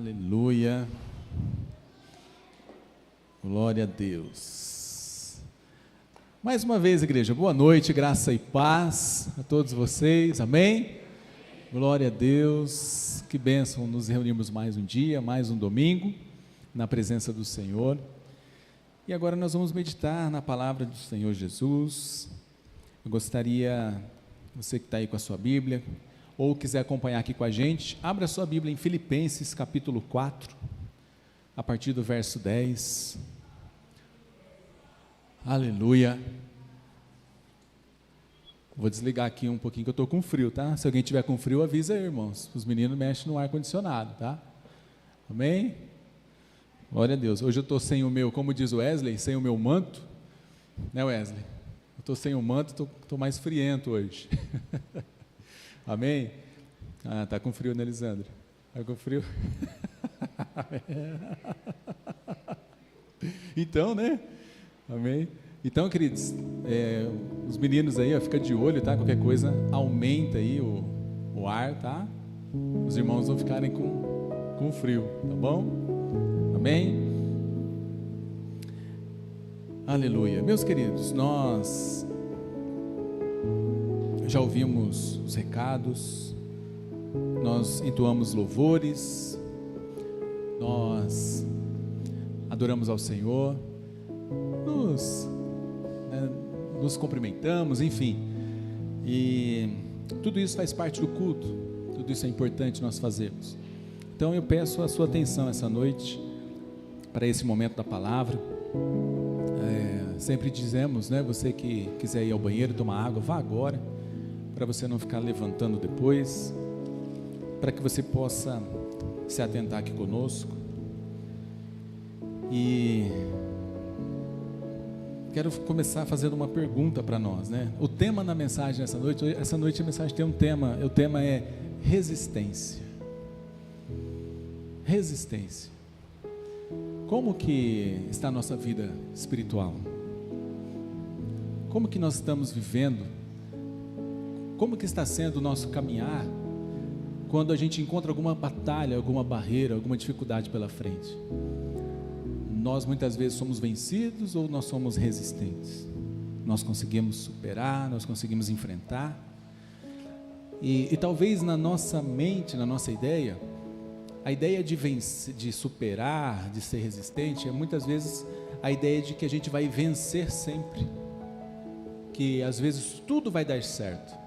Aleluia, glória a Deus. Mais uma vez, igreja, boa noite, graça e paz a todos vocês, amém? Glória a Deus, que bênção nos reunirmos mais um dia, mais um domingo, na presença do Senhor. E agora nós vamos meditar na palavra do Senhor Jesus. Eu gostaria, você que está aí com a sua Bíblia, ou quiser acompanhar aqui com a gente, abra a sua Bíblia em Filipenses capítulo 4, a partir do verso 10. Aleluia. Vou desligar aqui um pouquinho que eu estou com frio, tá? Se alguém tiver com frio, avisa aí, irmãos. Os meninos mexem no ar-condicionado, tá? Amém? Glória a Deus. Hoje eu estou sem o meu, como diz o Wesley, sem o meu manto, né, Wesley? Eu estou sem o manto, estou mais friento hoje. Amém? Ah, tá com frio, né, Lisandro? Tá com frio? Então, né? Amém? Então, queridos, os meninos aí, ó, fica de olho, tá? Qualquer coisa, aumenta aí o ar, tá? Os irmãos vão ficarem com frio, tá bom? Amém? Aleluia. Meus queridos, nós já ouvimos os recados, nós entoamos louvores, nós adoramos ao Senhor, nos cumprimentamos, enfim, e tudo isso faz parte do culto, tudo isso é importante nós fazermos. Então eu peço a sua atenção essa noite, para esse momento da palavra. Sempre dizemos, né, você que quiser ir ao banheiro, tomar água, vá agora, para você não ficar levantando depois, para que você possa se atentar aqui conosco. E quero começar fazendo uma pergunta para nós, né? O tema na mensagem essa noite a mensagem tem um tema, o tema é resistência. Resistência. Como que está a nossa vida espiritual? Como que nós estamos vivendo? Como que está sendo o nosso caminhar quando a gente encontra alguma batalha, alguma barreira, alguma dificuldade pela frente? Nós muitas vezes somos vencidos ou nós somos resistentes? Nós conseguimos superar, nós conseguimos enfrentar? E talvez na nossa mente, na nossa ideia, a ideia de vencer, de superar, de ser resistente, é muitas vezes a ideia de que a gente vai vencer sempre, que às vezes tudo vai dar certo.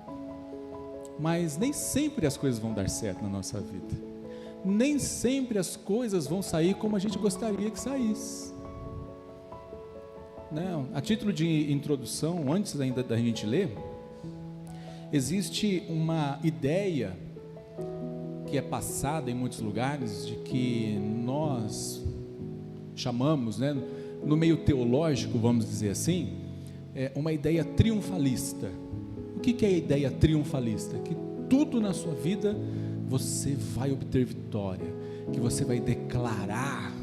Mas nem sempre as coisas vão dar certo na nossa vida. Nem sempre as coisas vão sair como a gente gostaria que saísse. Não, a título de introdução, antes ainda da gente ler, existe uma ideia que é passada em muitos lugares, de que nós chamamos, né, no meio teológico, vamos dizer assim, uma ideia triunfalista. O que é a ideia triunfalista? Que tudo na sua vida você vai obter vitória, que você vai declarar,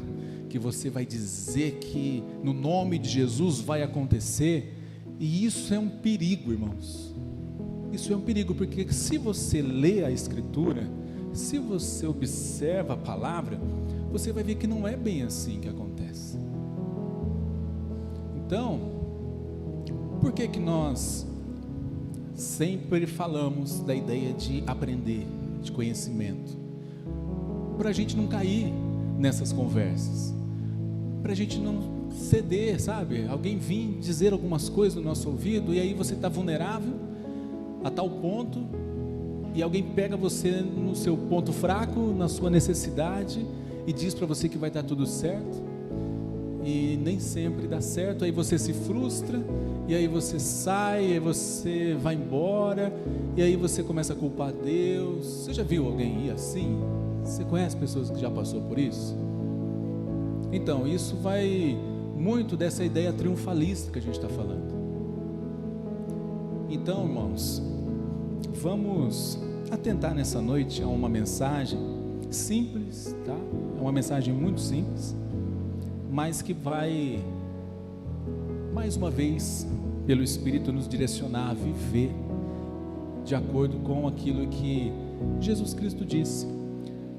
que você vai dizer que no nome de Jesus vai acontecer. E isso é um perigo, irmãos. Isso é um perigo, porque se você lê a Escritura, se você observa a palavra, você vai ver que não é bem assim que acontece. Então, por que nós sempre falamos da ideia de aprender, de conhecimento? Para a gente não cair nessas conversas, para a gente não ceder, sabe? Alguém vir dizer algumas coisas no nosso ouvido, e aí você está vulnerável a tal ponto, e alguém pega você no seu ponto fraco, na sua necessidade, e diz para você que vai dar tudo certo, e nem sempre dá certo. Aí você se frustra, e aí você sai, e aí você vai embora, e aí você começa a culpar Deus. Você já viu alguém ir assim? Você conhece pessoas que já passou por isso? Então, isso vai muito dessa ideia triunfalista que a gente está falando. Então, irmãos, vamos atentar nessa noite a uma mensagem simples, tá? É uma mensagem muito simples, mas que vai, mais uma vez, pelo Espírito, nos direcionar a viver de acordo com aquilo que Jesus Cristo disse.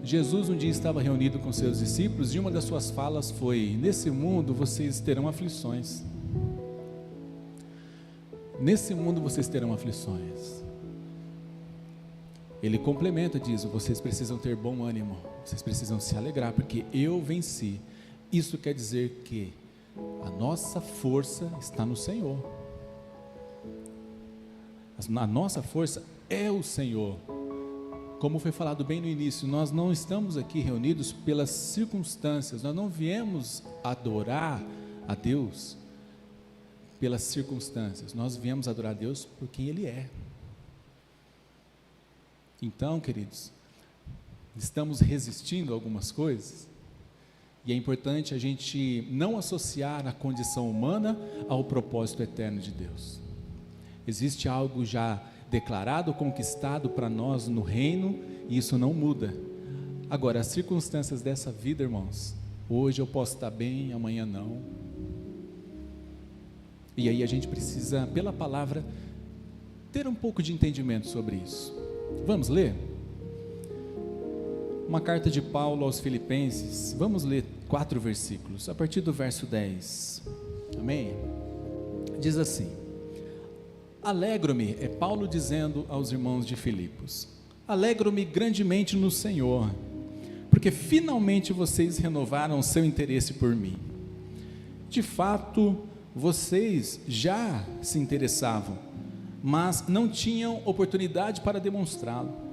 Jesus um dia estava reunido com seus discípulos e uma das suas falas foi: nesse mundo vocês terão aflições. Nesse mundo vocês terão aflições. Ele complementa, diz: vocês precisam ter bom ânimo, vocês precisam se alegrar, porque eu venci. Isso quer dizer que a nossa força está no Senhor. A nossa força é o Senhor. Como foi falado bem no início, nós não estamos aqui reunidos pelas circunstâncias, nós não viemos adorar a Deus pelas circunstâncias, nós viemos adorar a Deus por quem Ele é. Então, queridos, estamos resistindo a algumas coisas, e é importante a gente não associar a condição humana ao propósito eterno de Deus. Existe algo já declarado, conquistado para nós no reino, e isso não muda. Agora, as circunstâncias dessa vida, irmãos, hoje eu posso estar bem, amanhã não. E aí a gente precisa, pela palavra, ter um pouco de entendimento sobre isso. Vamos ler? Uma carta de Paulo aos Filipenses, vamos ler 4 versículos, a partir do verso 10, amém? Diz assim: alegro-me, é Paulo dizendo aos irmãos de Filipos, alegro-me grandemente no Senhor, porque finalmente vocês renovaram seu interesse por mim. De fato, vocês já se interessavam, mas não tinham oportunidade para demonstrá-lo.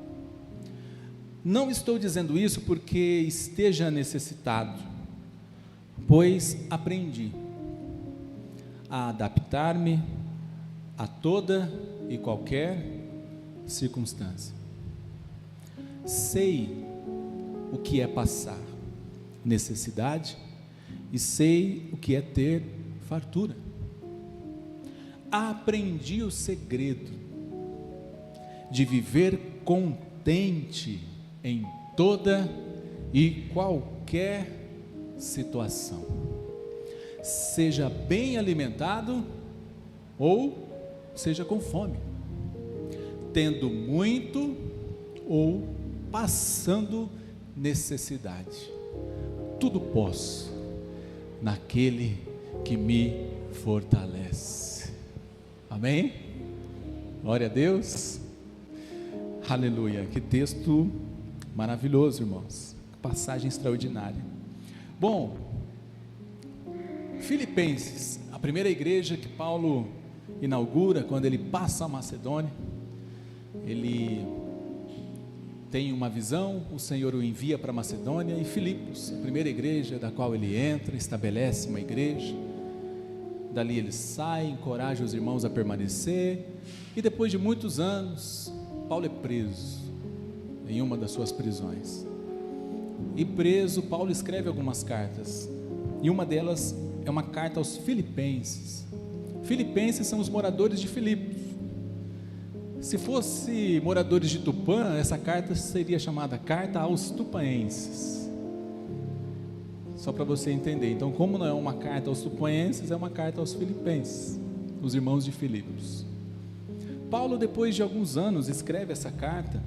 Não estou dizendo isso porque esteja necessitado, pois aprendi a adaptar-me a toda e qualquer circunstância. Sei o que é passar necessidade e sei o que é ter fartura. Aprendi o segredo de viver contente em toda e qualquer situação, seja bem alimentado ou seja com fome, tendo muito ou passando necessidade. Tudo posso naquele que me fortalece. Amém? Glória a Deus. Aleluia. Que texto maravilhoso, irmãos. Que passagem extraordinária. Bom, Filipenses, a primeira igreja que Paulo inaugura quando ele passa a Macedônia. Ele tem uma visão, o Senhor o envia para Macedônia, e Filipos, a primeira igreja da qual ele entra, estabelece uma igreja. Dali ele sai, encoraja os irmãos a permanecer, e depois de muitos anos, Paulo é preso em uma das suas prisões. E preso, Paulo escreve algumas cartas, e uma delas é uma carta aos Filipenses. Filipenses são os moradores de Filipos. Se fosse moradores de Tupã, essa carta seria chamada Carta aos Tupaenses. Só para você entender. Então, como não é uma carta aos tupaenses, é uma carta aos Filipenses, os irmãos de Filipos. Paulo, depois de alguns anos, escreve essa carta,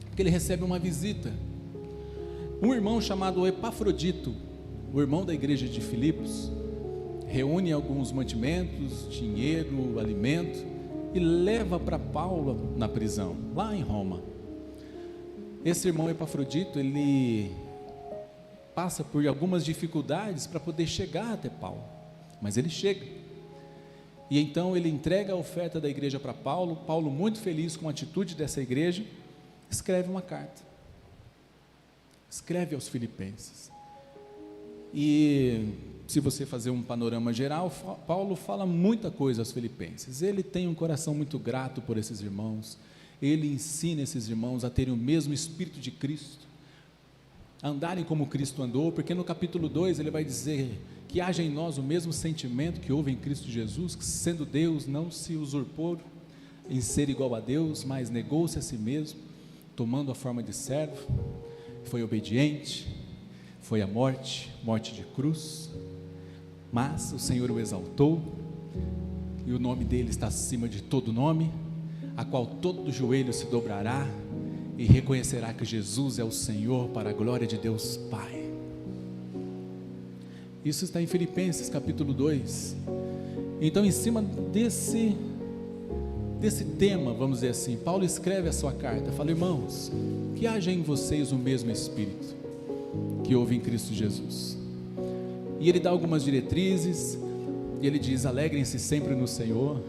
porque ele recebe uma visita. Um irmão chamado Epafrodito, o irmão da igreja de Filipos, reúne alguns mantimentos, dinheiro, alimento, e leva para Paulo na prisão, lá em Roma. Esse irmão Epafrodito, ele passa por algumas dificuldades para poder chegar até Paulo, mas ele chega, e então ele entrega a oferta da igreja para Paulo. Paulo, muito feliz com a atitude dessa igreja, escreve uma carta, escreve aos Filipenses. E se você fazer um panorama geral, Paulo fala muita coisa aos Filipenses. Ele tem um coração muito grato por esses irmãos, ele ensina esses irmãos a terem o mesmo espírito de Cristo, a andarem como Cristo andou, porque no capítulo 2 ele vai dizer que haja em nós o mesmo sentimento que houve em Cristo Jesus, que sendo Deus não se usurpou em ser igual a Deus, mas negou-se a si mesmo, tomando a forma de servo, foi obediente, foi à morte de cruz, mas o Senhor o exaltou, e o nome dele está acima de todo nome, a qual todo joelho se dobrará, e reconhecerá que Jesus é o Senhor para a glória de Deus Pai. Isso está em Filipenses capítulo 2. Então, em cima desse tema, vamos dizer assim, Paulo escreve a sua carta, fala: irmãos, que haja em vocês o mesmo Espírito que houve em Cristo Jesus. E ele dá algumas diretrizes, e ele diz: alegrem-se sempre no Senhor,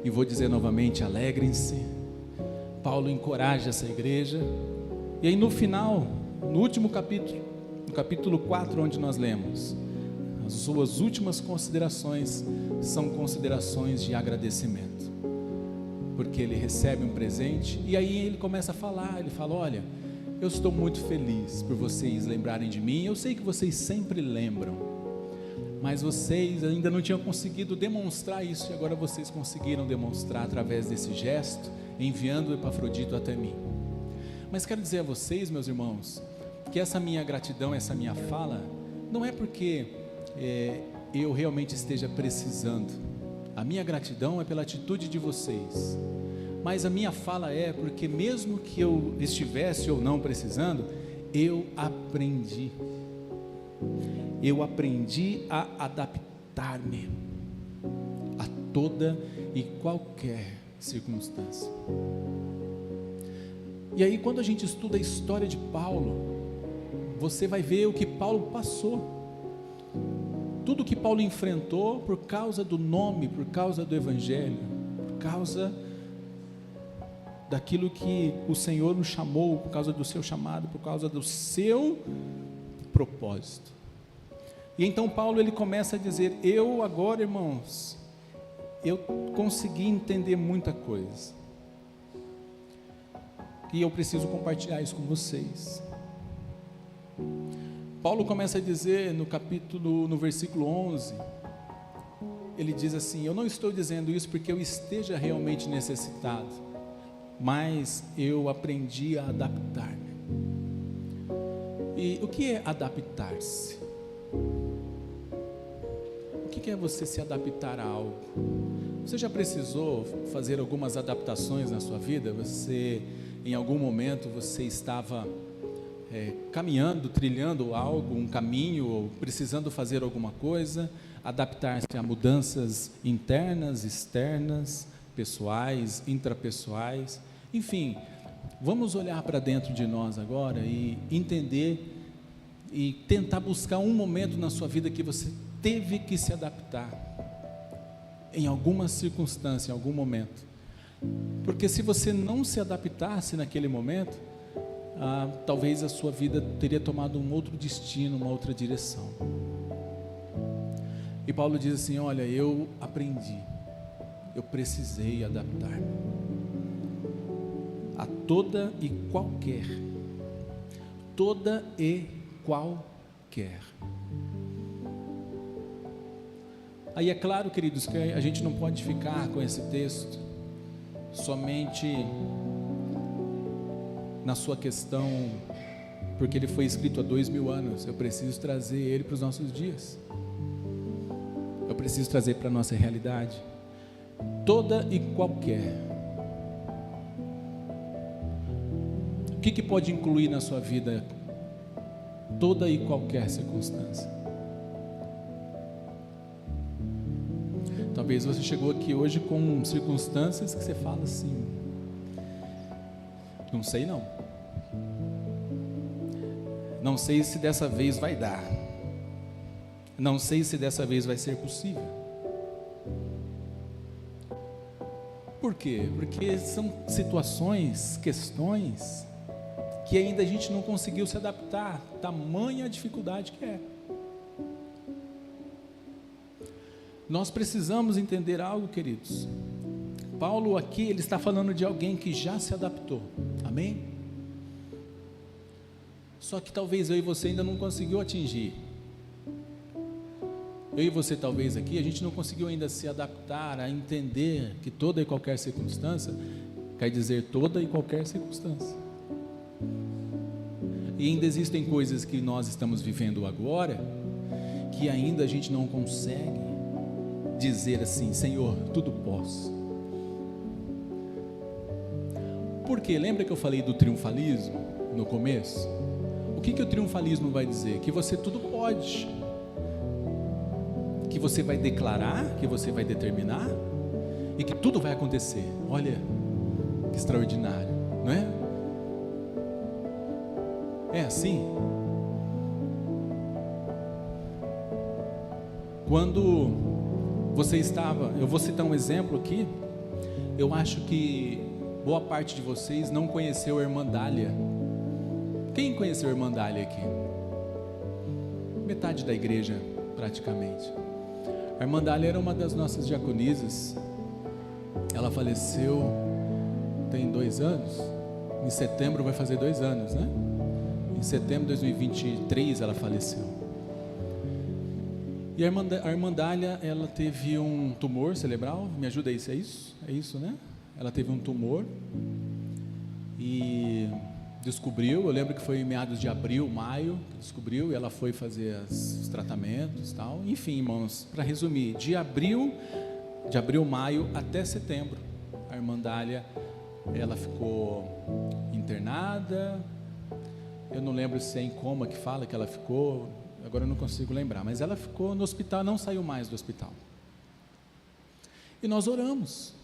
e vou dizer novamente, alegrem-se. Paulo encoraja essa igreja, e aí no final, no último capítulo, no capítulo 4, onde nós lemos, as suas últimas considerações são considerações de agradecimento, porque ele recebe um presente, e aí ele começa a falar, ele fala: olha, eu estou muito feliz por vocês lembrarem de mim, eu sei que vocês sempre lembram, mas vocês ainda não tinham conseguido demonstrar isso, e agora vocês conseguiram demonstrar através desse gesto, enviando o Epafrodito até mim. Mas quero dizer a vocês, meus irmãos, que essa minha gratidão, essa minha fala, não é porque eu realmente esteja precisando. A minha gratidão é pela atitude de vocês, mas a minha fala é porque mesmo que eu estivesse ou não precisando, eu aprendi a adaptar-me a toda e qualquer circunstância. E aí, quando a gente estuda a história de Paulo, você vai ver o que Paulo passou, tudo que Paulo enfrentou por causa do nome, por causa do Evangelho, por causa daquilo que o Senhor nos chamou, por causa do seu chamado, por causa do seu propósito. E então Paulo, ele começa a dizer: eu agora, irmãos, eu consegui entender muita coisa, e eu preciso compartilhar isso com vocês. Paulo começa a dizer no versículo 11, ele diz assim: eu não estou dizendo isso porque eu esteja realmente necessitado, mas eu aprendi a adaptar-me. E o que é adaptar-se? O que é você se adaptar a algo? Você já precisou fazer algumas adaptações na sua vida? Em algum momento, você estava caminhando, trilhando algo, um caminho, ou precisando fazer alguma coisa, adaptar-se a mudanças internas, externas, pessoais, intrapessoais, enfim, vamos olhar para dentro de nós agora e entender e tentar buscar um momento na sua vida que você teve que se adaptar em alguma circunstância, em algum momento, porque se você não se adaptasse naquele momento, talvez a sua vida teria tomado um outro destino, uma outra direção. E Paulo diz assim: olha, eu aprendi, eu precisei adaptar-me a toda e qualquer. Aí é claro, queridos, que a gente não pode ficar com esse texto somente na sua questão, porque ele foi escrito há 2000 anos. Eu preciso trazer ele para os nossos dias, eu preciso trazer para a nossa realidade. Toda e qualquer. O que pode incluir na sua vida toda e qualquer circunstância? Talvez você chegou aqui hoje com circunstâncias que você fala assim: não sei não. Não sei se dessa vez vai dar. Não sei se dessa vez vai ser possível. Por quê? Porque são situações, questões que ainda a gente não conseguiu se adaptar, tamanha a dificuldade que é. Nós precisamos entender algo, queridos. Paulo aqui, ele está falando de alguém que já se adaptou, amém? Só que talvez eu e você ainda não conseguiu atingir. Eu e você talvez aqui, a gente não conseguiu ainda se adaptar a entender que toda e qualquer circunstância quer dizer toda e qualquer circunstância. E ainda existem coisas que nós estamos vivendo agora que ainda a gente não consegue dizer assim: Senhor, tudo posso. Por quê? Lembra que eu falei do triunfalismo no começo? O que o triunfalismo vai dizer? Que você tudo pode, que você vai declarar, que você vai determinar e que tudo vai acontecer. Olha que extraordinário, não é? É assim. Quando você estava, eu vou citar um exemplo aqui. Eu acho que boa parte de vocês não conheceu a irmã Dália. Quem conheceu a irmã Dália aqui? Metade da igreja, praticamente. A irmã Dália era uma das nossas diaconisas. Ela faleceu tem 2 anos. Em setembro vai fazer 2 anos, né? Em setembro de 2023 ela faleceu. E a irmã Dália, ela teve um tumor cerebral. Me ajuda aí, é isso? É isso, né? Ela teve um tumor e descobriu, eu lembro que foi em meados de abril, maio, que descobriu, e ela foi fazer os tratamentos e tal. Enfim, irmãos, para resumir, de abril, maio até setembro, a irmã Dália, ela ficou internada. Eu não lembro se é em coma que fala que ela ficou, agora eu não consigo lembrar, mas ela ficou no hospital, não saiu mais do hospital. E nós oramos.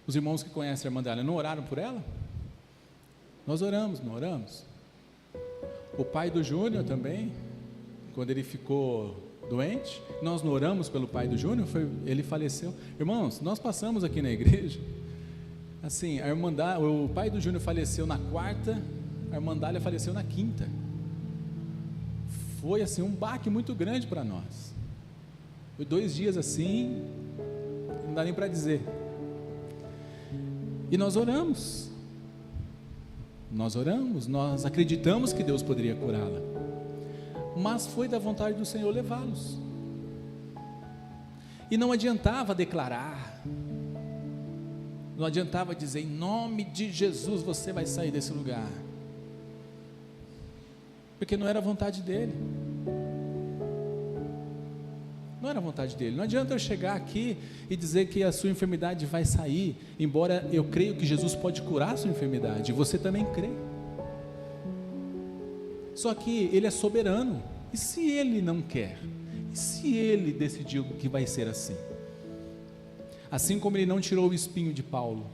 Os irmãos que conhecem a irmã Dália não oraram por ela? Nós oramos, não oramos? O pai do Júnior também, quando ele ficou doente, nós não oramos pelo pai do Júnior, ele faleceu. Irmãos, nós passamos aqui na igreja, assim, o pai do Júnior faleceu na quarta, a irmã Dália faleceu na quinta. Foi assim um baque muito grande para nós. Foi 2 dias assim, não dá nem para dizer. E nós oramos, nós acreditamos que Deus poderia curá-la, mas foi da vontade do Senhor levá-los. E não adiantava declarar, não adiantava dizer, em nome de Jesus você vai sair desse lugar, porque não era a vontade dele. Não era a vontade dele. Não adianta eu chegar aqui e dizer que a sua enfermidade vai sair, embora eu creio que Jesus pode curar a sua enfermidade, e você também crê. Só que ele é soberano, e se ele não quer? E se ele decidiu que vai ser assim? Assim como ele não tirou o espinho de Paulo.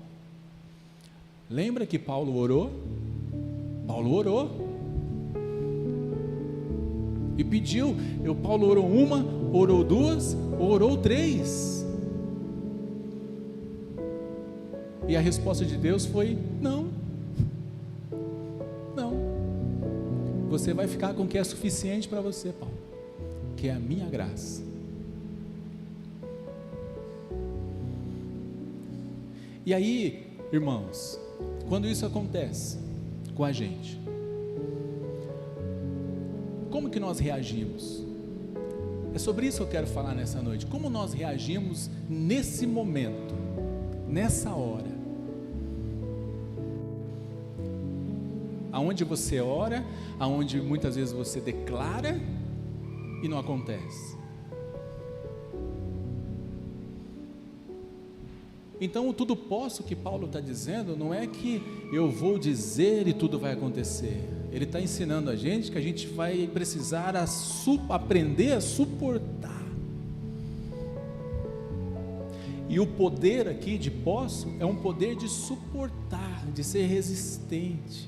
Lembra que Paulo orou? Paulo orou e pediu. Paulo orou 1, orou 2, orou 3, e a resposta de Deus foi: não, você vai ficar com o que é suficiente para você, Paulo, que é a minha graça. E aí, irmãos, quando isso acontece com a gente, como que nós reagimos? É sobre isso que eu quero falar nessa noite. Como nós reagimos nesse momento, nessa hora, aonde você ora, aonde muitas vezes você declara e não acontece. Então o tudo posso que Paulo está dizendo não é que eu vou dizer e tudo vai acontecer. Ele está ensinando a gente que a gente vai precisar aprender a suportar. E o poder aqui de posso é um poder de suportar, de ser resistente.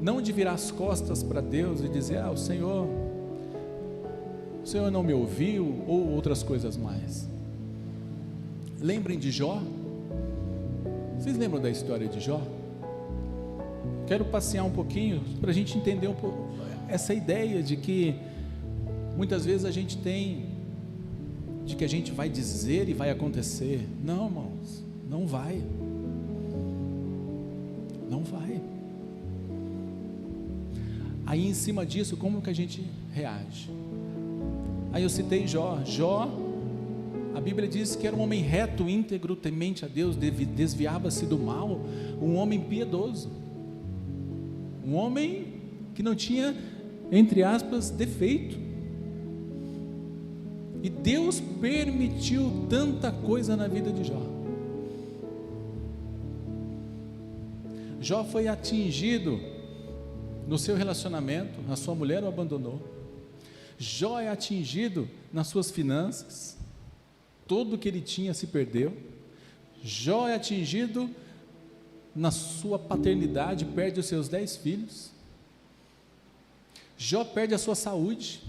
Não de virar as costas para Deus e dizer: o Senhor não me ouviu, ou outras coisas mais. Lembrem de Jó? Vocês lembram da história de Jó? Quero passear um pouquinho para a gente entender um pouco essa ideia de que muitas vezes a gente tem de que a gente vai dizer e vai acontecer. Não, irmãos, não vai. Não vai. Aí em cima disso, como que a gente reage? Aí eu citei Jó. Jó, a Bíblia diz que era um homem reto, íntegro, temente a Deus, desviava-se do mal, um homem piedoso, um homem que não tinha, entre aspas, defeito. E Deus permitiu tanta coisa na vida de Jó. Jó foi atingido no seu relacionamento, a sua mulher o abandonou. Jó é atingido nas suas finanças, tudo que ele tinha se perdeu. Jó é atingido na sua paternidade, perde os seus 10 filhos. Jó perde a sua saúde.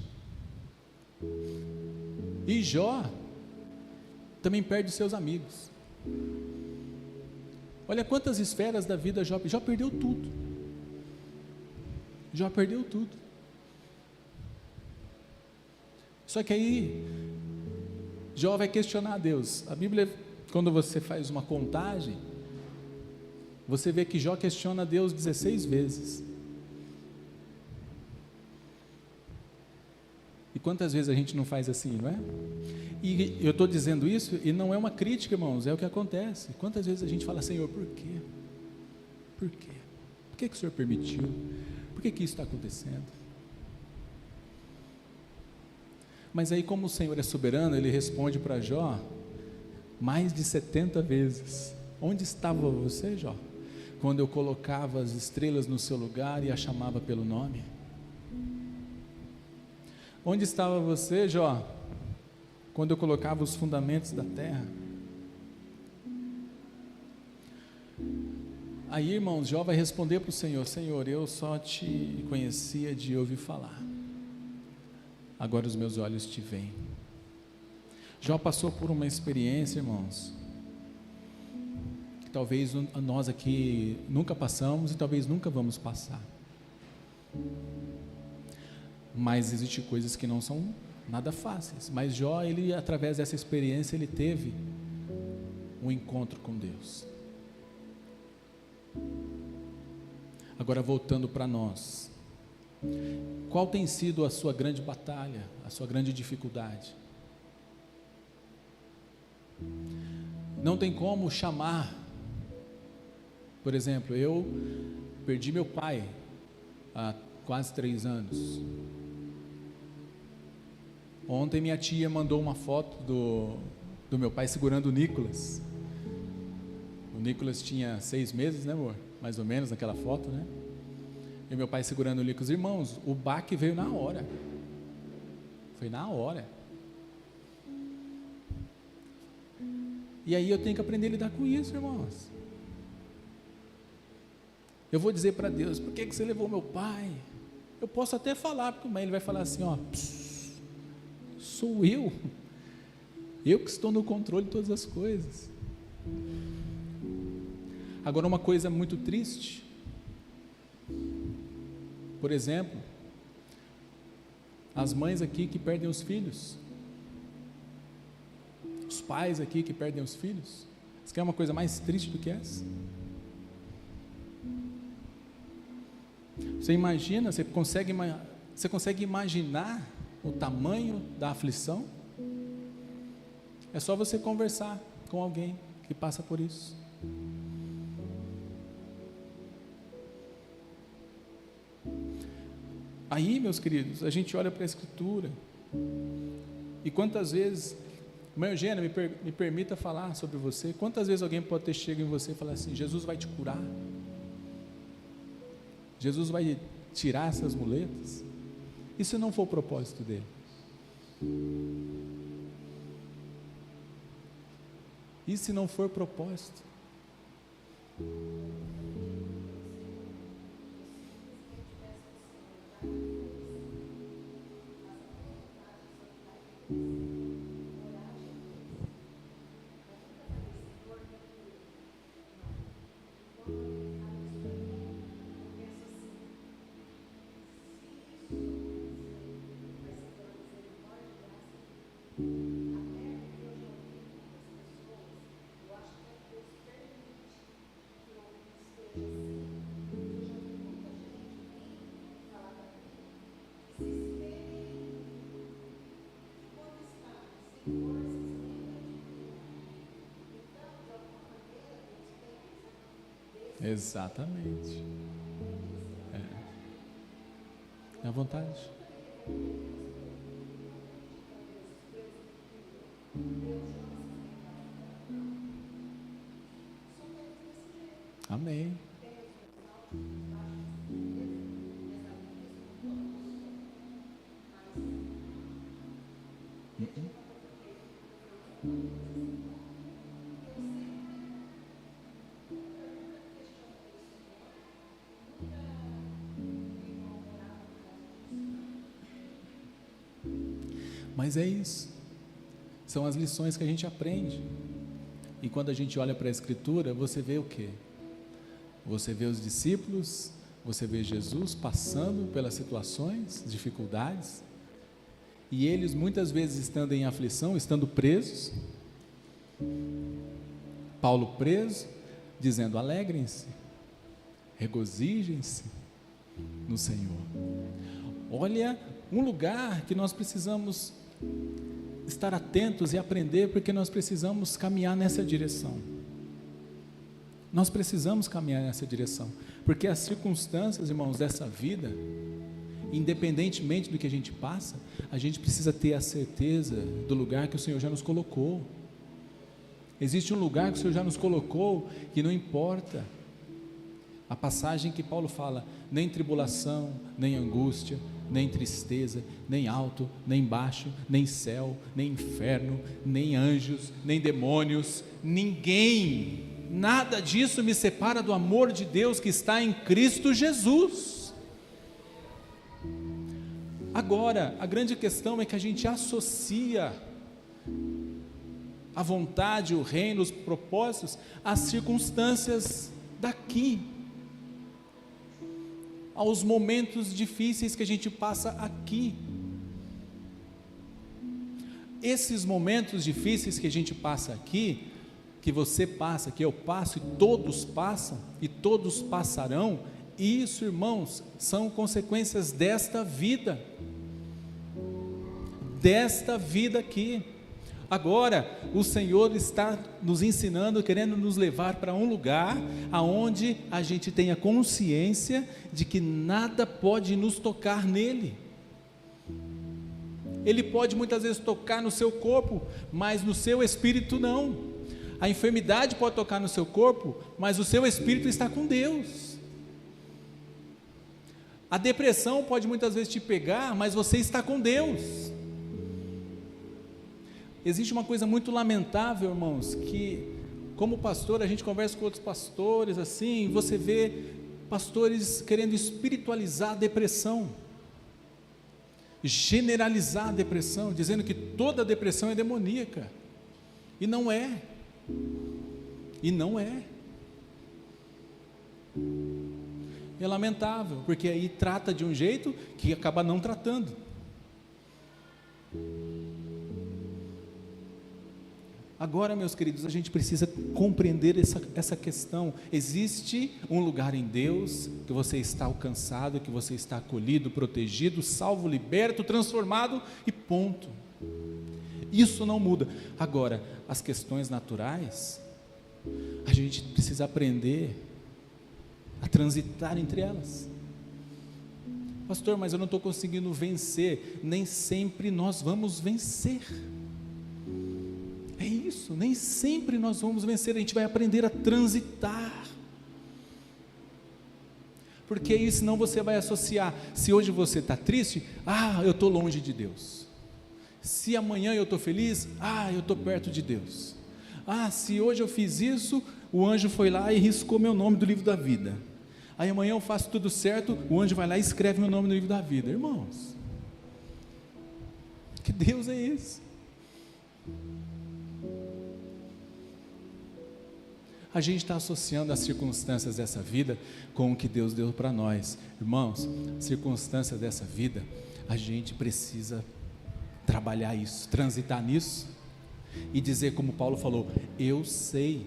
E Jó também perde os seus amigos. Olha quantas esferas da vida Jó perdeu tudo. Jó perdeu tudo. Só que aí Jó vai questionar a Deus. A Bíblia, quando você faz uma contagem, você vê que Jó questiona a Deus 16 vezes. E quantas vezes a gente não faz assim, não é? E eu estou dizendo isso, e não é uma crítica, irmãos, é o que acontece. Quantas vezes a gente fala, Senhor, por quê? Por quê? Por que o Senhor permitiu? Por que isso está acontecendo? Mas aí, como o Senhor é soberano, Ele responde para Jó mais de 70 vezes. Onde estava você, Jó? Quando eu colocava as estrelas no seu lugar e a chamava pelo nome? Onde estava você, Jó, quando eu colocava os fundamentos da terra? Aí, irmãos, Jó vai responder para o Senhor: Senhor, eu só te conhecia de ouvir falar, agora os meus olhos te veem. Jó passou por uma experiência, irmãos, que talvez nós aqui nunca passamos e talvez nunca vamos passar. Mas existem coisas que não são nada fáceis. Mas Jó, ele, através dessa experiência, ele teve um encontro com Deus. Agora, voltando para nós, qual tem sido a sua grande batalha, a sua grande dificuldade? Não tem como chamar. Por exemplo, eu perdi meu pai há quase 3 anos. Ontem minha tia mandou uma foto do meu pai segurando o Nicolas. O Nicolas tinha 6 meses, né, amor? Mais ou menos naquela foto, né? E meu pai segurando o Nicolas. Irmãos, o baque veio na hora. Foi na hora. E aí eu tenho que aprender a lidar com isso, irmãos. Eu vou dizer para Deus: por que você levou meu pai? Eu posso até falar, porque ele vai falar assim, ó, sou eu que estou no controle de todas as coisas. Agora, uma coisa muito triste, por exemplo, as mães aqui que perdem os filhos, os pais aqui que perdem os filhos. Você quer uma coisa mais triste do que essa? Você imagina, você consegue imaginar o tamanho da aflição? É só você conversar com alguém que passa por isso. Aí, meus queridos, a gente olha para a Escritura, e quantas vezes, irmã Eugênia, me permita falar sobre você, quantas vezes alguém pode ter chegado em você e falar assim: Jesus vai te curar, Jesus vai tirar essas muletas? E se não for o propósito dele? E se não for propósito? Exatamente. É à vontade. Amém. Mas é isso, são as lições que a gente aprende. E quando a gente olha para a Escritura, você vê o quê? Você vê os discípulos, você vê Jesus passando pelas situações, dificuldades, e eles muitas vezes estando em aflição, estando presos, Paulo preso, dizendo: alegrem-se, regozijem-se no Senhor. Olha, um lugar que nós precisamos estar atentos e aprender, porque nós precisamos caminhar nessa direção. Nós precisamos caminhar nessa direção, porque as circunstâncias, irmãos, dessa vida, independentemente do que a gente passa, a gente precisa ter a certeza do lugar que o Senhor já nos colocou. Existe um lugar que o Senhor já nos colocou, que não importa a passagem que Paulo fala: nem tribulação, nem angústia, nem tristeza, nem alto, nem baixo, nem céu, nem inferno, nem anjos, nem demônios, ninguém, nada disso me separa do amor de Deus que está em Cristo Jesus. Agora, a grande questão é que a gente associa a vontade, o reino, os propósitos às circunstâncias daqui, aos momentos difíceis que a gente passa aqui. Esses momentos difíceis que a gente passa aqui, que você passa, que eu passo, e todos passam, e todos passarão, isso, irmãos, são consequências desta vida aqui. Agora, o Senhor está nos ensinando, querendo nos levar para um lugar aonde a gente tenha consciência de que nada pode nos tocar nele. Ele pode muitas vezes tocar no seu corpo, mas no seu espírito não. A enfermidade pode tocar no seu corpo, mas o seu espírito está com Deus. A depressão pode muitas vezes te pegar, mas você está com Deus. Existe uma coisa muito lamentável, irmãos, que como pastor, a gente conversa com outros pastores, assim, você vê pastores querendo espiritualizar a depressão, generalizar a depressão, dizendo que toda depressão é demoníaca, e não é, é lamentável, porque aí trata de um jeito que acaba não tratando. Agora, meus queridos, a gente precisa compreender essa questão. Existe um lugar em Deus que você está alcançado, que você está acolhido, protegido, salvo, liberto, transformado e ponto. Isso não muda. Agora, as questões naturais, a gente precisa aprender a transitar entre elas. Pastor, mas eu não estou conseguindo vencer. Nem sempre nós vamos vencer. É isso, nem sempre nós vamos vencer, a gente vai aprender a transitar, porque aí senão você vai associar, se hoje você está triste, eu estou longe de Deus, se amanhã eu estou feliz, eu estou perto de Deus, se hoje eu fiz isso, o anjo foi lá e riscou meu nome do livro da vida, aí amanhã eu faço tudo certo, o anjo vai lá e escreve meu nome no livro da vida. Irmãos, que Deus é esse? A gente está associando as circunstâncias dessa vida com o que Deus deu para nós. Irmãos, circunstâncias dessa vida, a gente precisa trabalhar isso, transitar nisso e dizer como Paulo falou: eu sei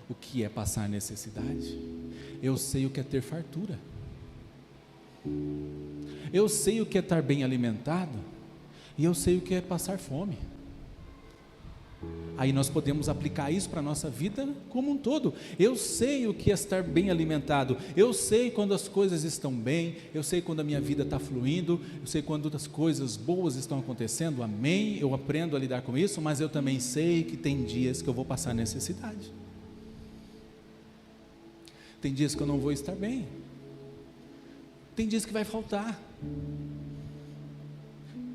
o que é passar necessidade, eu sei o que é ter fartura, eu sei o que é estar bem alimentado, e eu sei o que é passar fome. Aí nós podemos aplicar isso para a nossa vida como um todo. Eu sei o que é estar bem alimentado, eu sei quando as coisas estão bem, eu sei quando a minha vida está fluindo, eu sei quando as coisas boas estão acontecendo, amém, eu aprendo a lidar com isso, mas eu também sei que tem dias que eu vou passar necessidade, tem dias que eu não vou estar bem, tem dias que vai faltar,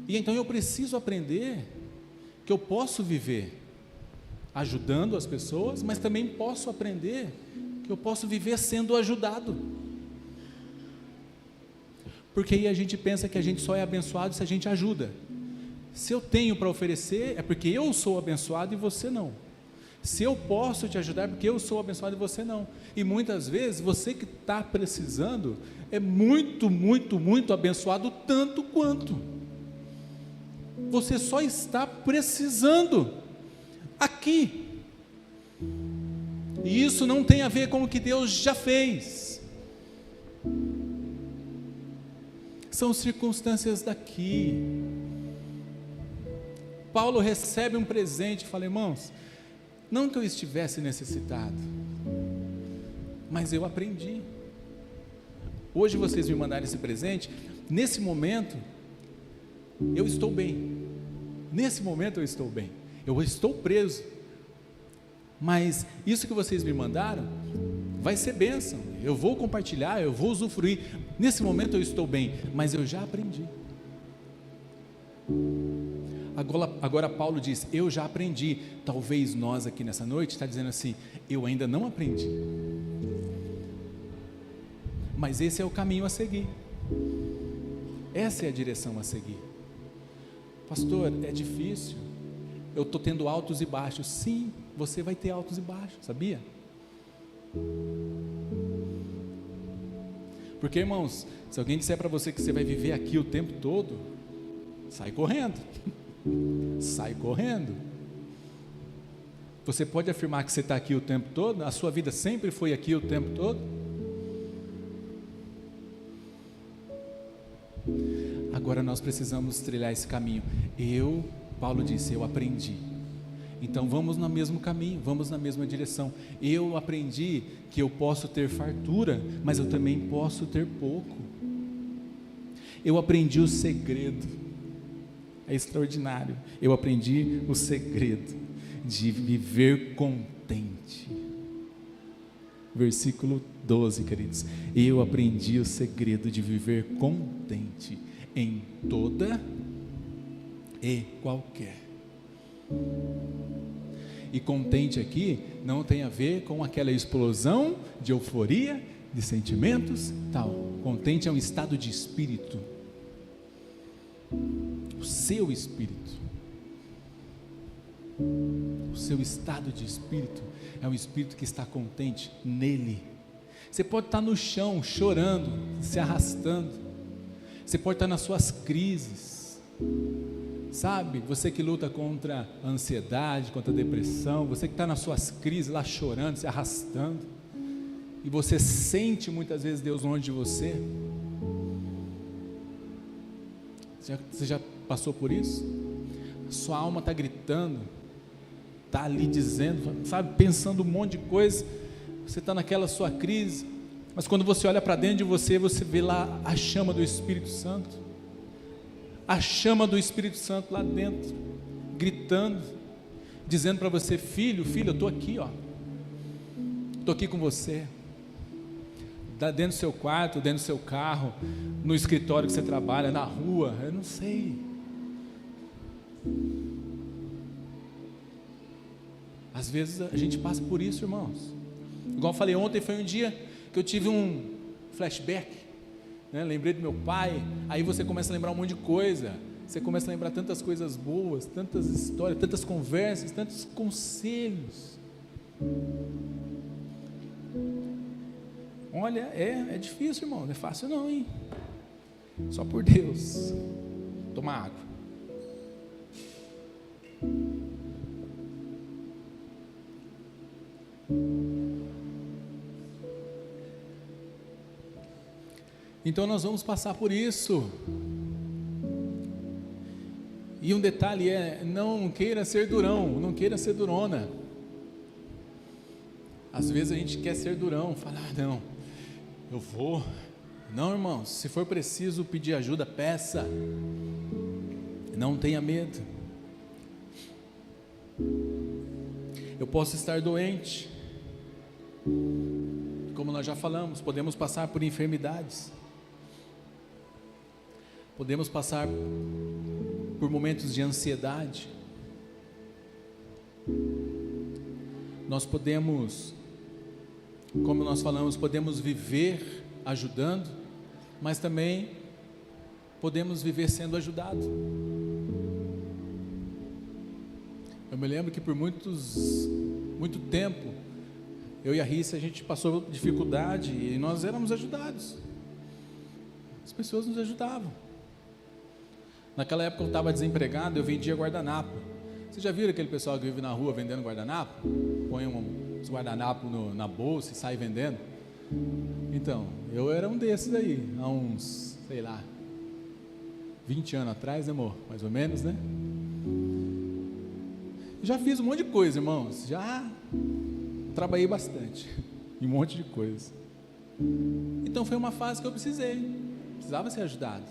e então eu preciso aprender que eu posso viver ajudando as pessoas, mas também posso aprender que eu posso viver sendo ajudado, porque aí a gente pensa que a gente só é abençoado se a gente ajuda. Se eu tenho para oferecer, é porque eu sou abençoado e você não. Se eu posso te ajudar, é porque eu sou abençoado e você não. E muitas vezes, você que está precisando, é muito, muito, muito abençoado, tanto quanto. Você só está precisando aqui. E isso não tem a ver com o que Deus já fez. São circunstâncias daqui. Paulo recebe um presente e fala: irmãos, não que eu estivesse necessitado, mas eu aprendi. Hoje vocês me mandaram esse presente, nesse momento, eu estou bem. Nesse momento eu estou bem. Eu estou preso. Mas isso que vocês me mandaram vai ser bênção. Eu vou compartilhar, eu vou usufruir. Nesse momento eu estou bem, mas eu já aprendi. Agora Paulo diz: eu já aprendi. Talvez nós aqui nessa noite está dizendo assim: eu ainda não aprendi. Mas esse é o caminho a seguir. Essa é a direção a seguir. Pastor, é difícil. Eu estou tendo altos e baixos. Sim, você vai ter altos e baixos, sabia? Porque, irmãos, se alguém disser para você que você vai viver aqui o tempo todo, sai correndo. Sai correndo. Você pode afirmar que você está aqui o tempo todo? A sua vida sempre foi aqui o tempo todo? Agora nós precisamos trilhar esse caminho. Paulo disse, eu aprendi. Então vamos no mesmo caminho, vamos na mesma direção. Eu aprendi que eu posso ter fartura, mas eu também posso ter pouco. Eu aprendi o segredo. É extraordinário. Eu aprendi o segredo de viver contente. Versículo 12, queridos. Eu aprendi o segredo de viver contente em toda e qualquer. E contente aqui não tem a ver com aquela explosão de euforia, de sentimentos, tal. Contente é um estado de espírito. O seu espírito, o seu estado de espírito é um espírito que está contente nele. Você pode estar no chão chorando, se arrastando, você pode estar nas suas crises, sabe? Você que luta contra a ansiedade, contra a depressão, você que está nas suas crises lá chorando, se arrastando, e você sente muitas vezes Deus longe de você. Você já passou por isso? Sua alma está gritando, está ali dizendo, sabe, pensando um monte de coisa. Você está naquela sua crise, mas quando você olha para dentro de você, você vê lá a chama do Espírito Santo, a chama do Espírito Santo lá dentro, gritando, dizendo para você: filho, eu estou aqui, ó, estou aqui com você. Dentro do seu quarto, dentro do seu carro, no escritório que você trabalha, na rua, eu não sei. Às vezes a gente passa por isso, irmãos. Igual eu falei ontem, foi um dia que eu tive um flashback, né? Lembrei do meu pai. Aí você começa a lembrar um monte de coisa. Você começa a lembrar tantas coisas boas, tantas histórias, tantas conversas, tantos conselhos. Olha, é difícil, irmão, não é fácil não, hein? Só por Deus. Toma água. Então nós vamos passar por isso. E um detalhe é, não queira ser durão, não queira ser durona. Às vezes a gente quer ser durão, fala, não, eu vou. Não, irmãos, se for preciso pedir ajuda, peça. Não tenha medo. Eu posso estar doente, como nós já falamos, podemos passar por enfermidades, podemos passar por momentos de ansiedade. Nós podemos, como nós falamos, podemos viver ajudando, mas também podemos viver sendo ajudado. Eu me lembro que por muito tempo, eu e a Rissa, a gente passou dificuldade e nós éramos ajudados. As pessoas nos ajudavam. Naquela época eu estava desempregado, eu vendia guardanapo. Vocês já viram aquele pessoal que vive na rua vendendo guardanapo? Põe uns guardanapo na bolsa e sai vendendo? Então, eu era um desses aí, há uns, sei lá, 20 anos atrás, né, amor? Mais ou menos, né? Já fiz um monte de coisa, irmãos. Já trabalhei bastante em um monte de coisa. Então foi uma fase que eu precisava ser ajudado.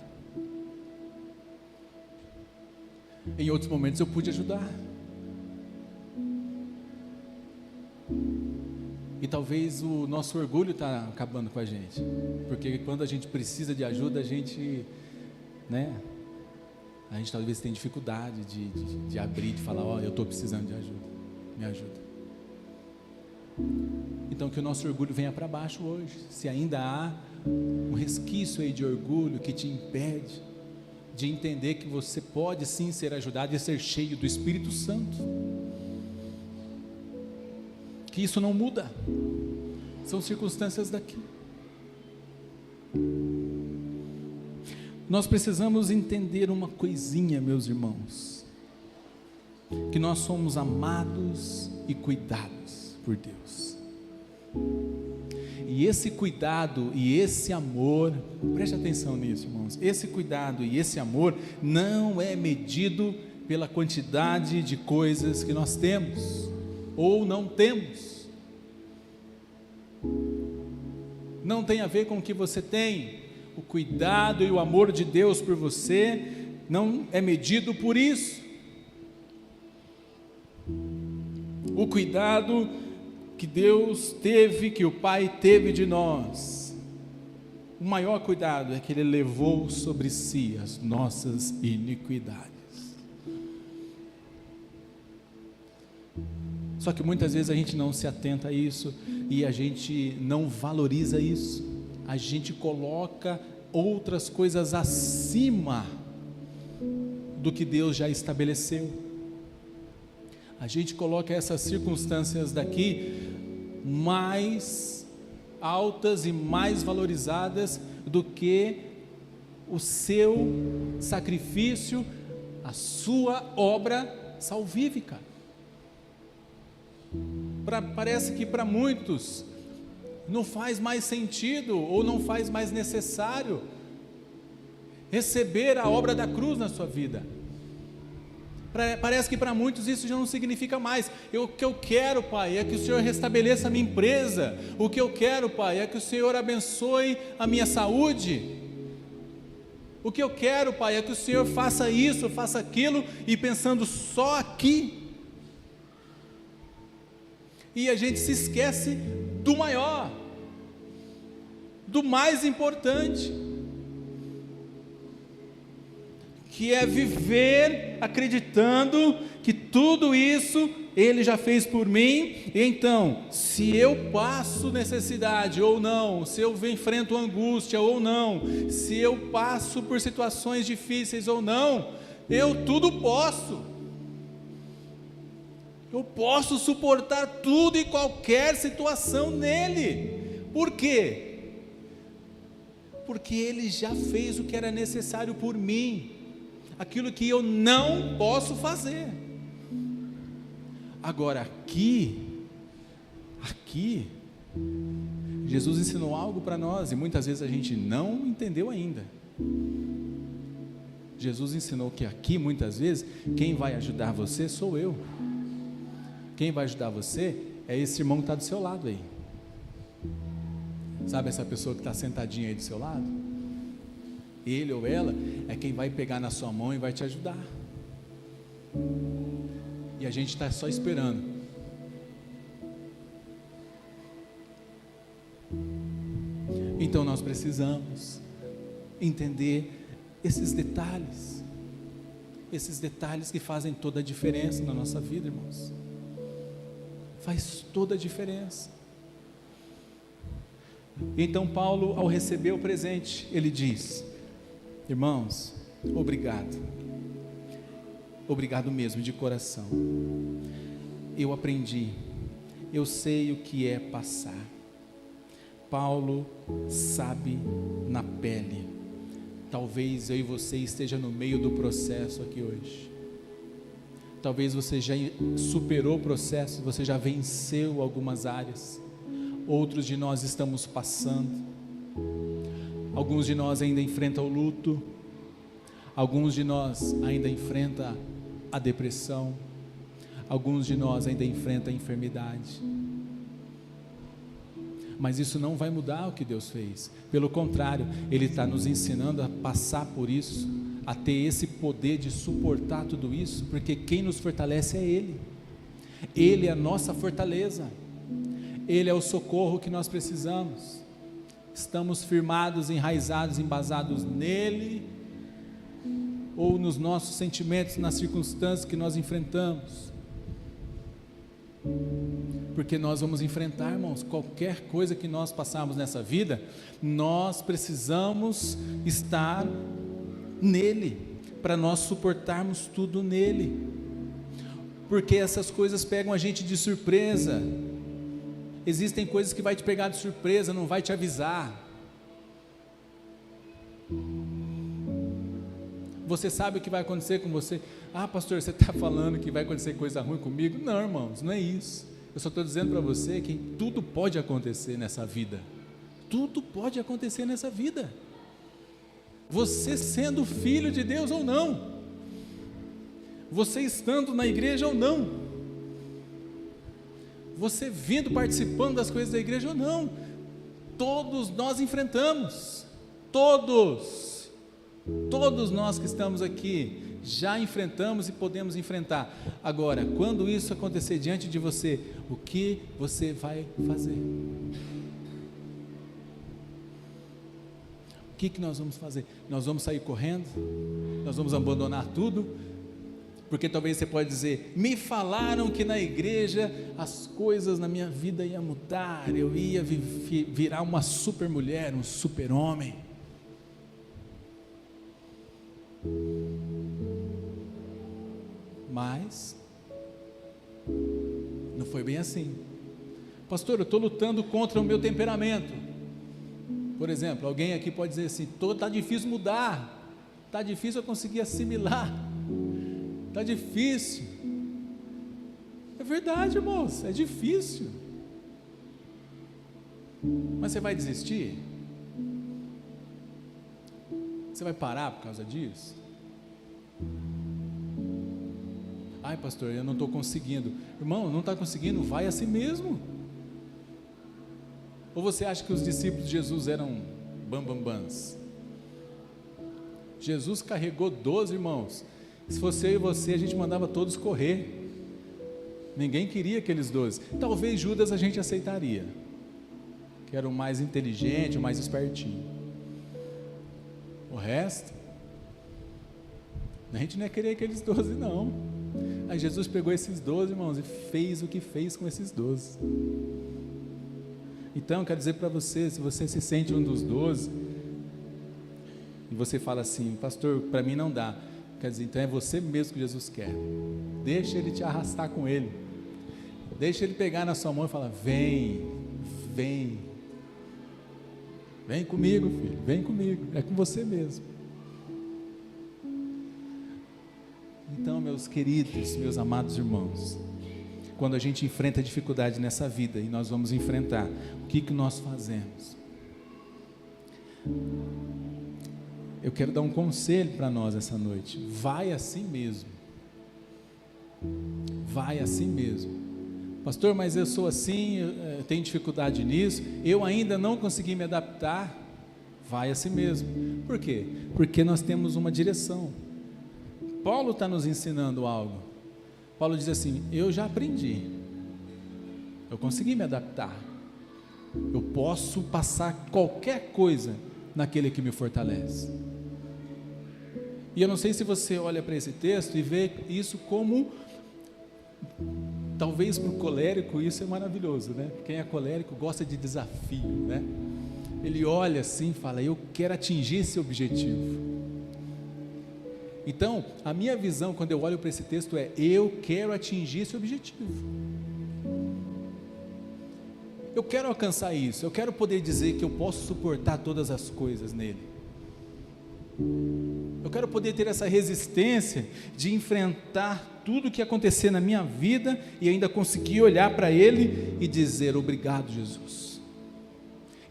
Em outros momentos eu pude ajudar. E talvez o nosso orgulho está acabando com a gente, porque quando a gente precisa de ajuda, a gente talvez tem dificuldade de abrir, de falar, eu estou precisando de ajuda, me ajuda. Então que o nosso orgulho venha para baixo hoje. Se ainda há um resquício aí de orgulho que te impede de entender que você pode sim ser ajudado e ser cheio do Espírito Santo, que isso não muda, são circunstâncias daqui. Nós precisamos entender uma coisinha, meus irmãos, que nós somos amados e cuidados por Deus, e esse cuidado e esse amor, preste atenção nisso, irmãos, esse cuidado e esse amor não é medido pela quantidade de coisas que nós temos ou não temos, não tem a ver com o que você tem. O cuidado e o amor de Deus por você não é medido por isso. O cuidado que Deus teve, que o Pai teve de nós, o maior cuidado é que Ele levou sobre si as nossas iniquidades. Só que muitas vezes a gente não se atenta a isso e a gente não valoriza isso. A gente coloca outras coisas acima do que Deus já estabeleceu. A gente coloca essas circunstâncias daqui mais altas e mais valorizadas do que o seu sacrifício, a sua obra salvífica. Parece que para muitos não faz mais sentido ou não faz mais necessário receber a obra da cruz na sua vida. Parece que para muitos isso já não significa mais. O que eu quero, Pai, é que o Senhor restabeleça a minha empresa. O que eu quero, Pai, é que o Senhor abençoe a minha saúde. O que eu quero, Pai, é que o Senhor faça isso, faça aquilo, e pensando só aqui. E a gente se esquece do maior, do mais importante, que é viver acreditando que tudo isso Ele já fez por mim. E então, se eu passo necessidade ou não, se eu enfrento angústia ou não, se eu passo por situações difíceis ou não, eu tudo posso. Eu posso suportar tudo e qualquer situação nele. Por quê? Porque Ele já fez o que era necessário por mim, aquilo que eu não posso fazer. Agora aqui, Jesus ensinou algo para nós e muitas vezes a gente não entendeu ainda. Jesus ensinou que aqui muitas vezes quem vai ajudar você sou eu. Quem vai ajudar você é esse irmão que está do seu lado aí. Sabe essa pessoa que está sentadinha aí do seu lado? Ele ou ela é quem vai pegar na sua mão e vai te ajudar. E a gente está só esperando. Então nós precisamos entender esses detalhes que fazem toda a diferença na nossa vida, irmãos. Faz toda a diferença. Então Paulo, ao receber o presente, ele diz: irmãos, obrigado. obrigado mesmo, de coração. Eu aprendi, eu sei o que é passar. Paulo sabe na pele. Talvez eu e você esteja no meio do processo aqui hoje. Talvez você já superou o processo, você já venceu algumas áreas. Outros de nós estamos passando. Alguns de nós ainda enfrentam o luto. Alguns de nós ainda enfrentam a depressão. Alguns de nós ainda enfrentam a enfermidade. Mas isso não vai mudar o que Deus fez. Pelo contrário, Ele está nos ensinando a passar por isso, a ter esse poder de suportar tudo isso, porque quem nos fortalece é Ele. Ele é a nossa fortaleza. Ele é o socorro que nós precisamos. Estamos firmados, enraizados, embasados nele, ou nos nossos sentimentos, nas circunstâncias que nós enfrentamos. Porque nós vamos enfrentar, irmãos, qualquer coisa que nós passarmos nessa vida, nós precisamos estar nele, para nós suportarmos tudo nele, porque essas coisas pegam a gente de surpresa. Existem coisas que vai te pegar de surpresa, não vai te avisar. Você sabe o que vai acontecer com você? Ah, pastor, você está falando que vai acontecer coisa ruim comigo? Não, irmãos, não é isso. Eu só estou dizendo para você que tudo pode acontecer nessa vida. Tudo pode acontecer nessa vida. Você sendo filho de Deus ou não. Você estando na igreja ou não. Você vindo participando das coisas da igreja ou não. Todos nós enfrentamos. Todos nós que estamos aqui já enfrentamos e podemos enfrentar. Agora, quando isso acontecer diante de você, o que você vai fazer? O que nós vamos fazer? Nós vamos sair correndo? Nós vamos abandonar tudo? Porque talvez você pode dizer: me falaram que na igreja as coisas na minha vida iam mudar, eu ia virar uma super mulher, um super homem. Mas não foi bem assim. Pastor, eu estou lutando contra o meu temperamento. Por exemplo, alguém aqui pode dizer assim: está difícil mudar, está difícil eu conseguir assimilar, está difícil. É verdade, irmãos, é difícil. Mas você vai desistir? Você vai parar por causa disso? Ai, pastor, eu não estou conseguindo. Irmão, não está conseguindo? Vai assim mesmo. Ou você acha que os discípulos de Jesus eram bambambãs? Jesus carregou 12 irmãos. Se fosse eu e você, a gente mandava todos correr. Ninguém queria aqueles 12. Talvez Judas a gente aceitaria, que era o mais inteligente, o mais espertinho. O resto, a gente não ia querer aqueles 12 não. Aí Jesus pegou esses 12, irmãos, e fez o que fez com esses 12. Então, eu quero dizer para você, se você se sente um dos 12, e você fala assim: pastor, para mim não dá, quer dizer, então é você mesmo que Jesus quer. Deixa Ele te arrastar com Ele, deixa Ele pegar na sua mão e falar: vem comigo, filho, vem comigo, é com você mesmo. Então, meus queridos, meus amados irmãos, quando a gente enfrenta dificuldade nessa vida, e nós vamos enfrentar, o que nós fazemos? Eu quero dar um conselho para nós essa noite: vai assim mesmo. Vai assim mesmo. Pastor, mas eu sou assim, eu tenho dificuldade nisso, eu ainda não consegui me adaptar. Vai assim mesmo. Por quê? Porque nós temos uma direção. Paulo está nos ensinando algo. Paulo diz assim: eu já aprendi, eu consegui me adaptar, eu posso passar qualquer coisa naquele que me fortalece. E eu não sei se você olha para esse texto e vê isso como, talvez para o colérico isso é maravilhoso, né? Quem é colérico gosta de desafio, né? Ele olha assim e fala: eu quero atingir esse objetivo. Então, a minha visão quando eu olho para esse texto é: eu quero atingir esse objetivo. Eu quero alcançar isso, eu quero poder dizer que eu posso suportar todas as coisas nele. Eu quero poder ter essa resistência de enfrentar tudo que acontecer na minha vida e ainda conseguir olhar para ele e dizer: obrigado, Jesus.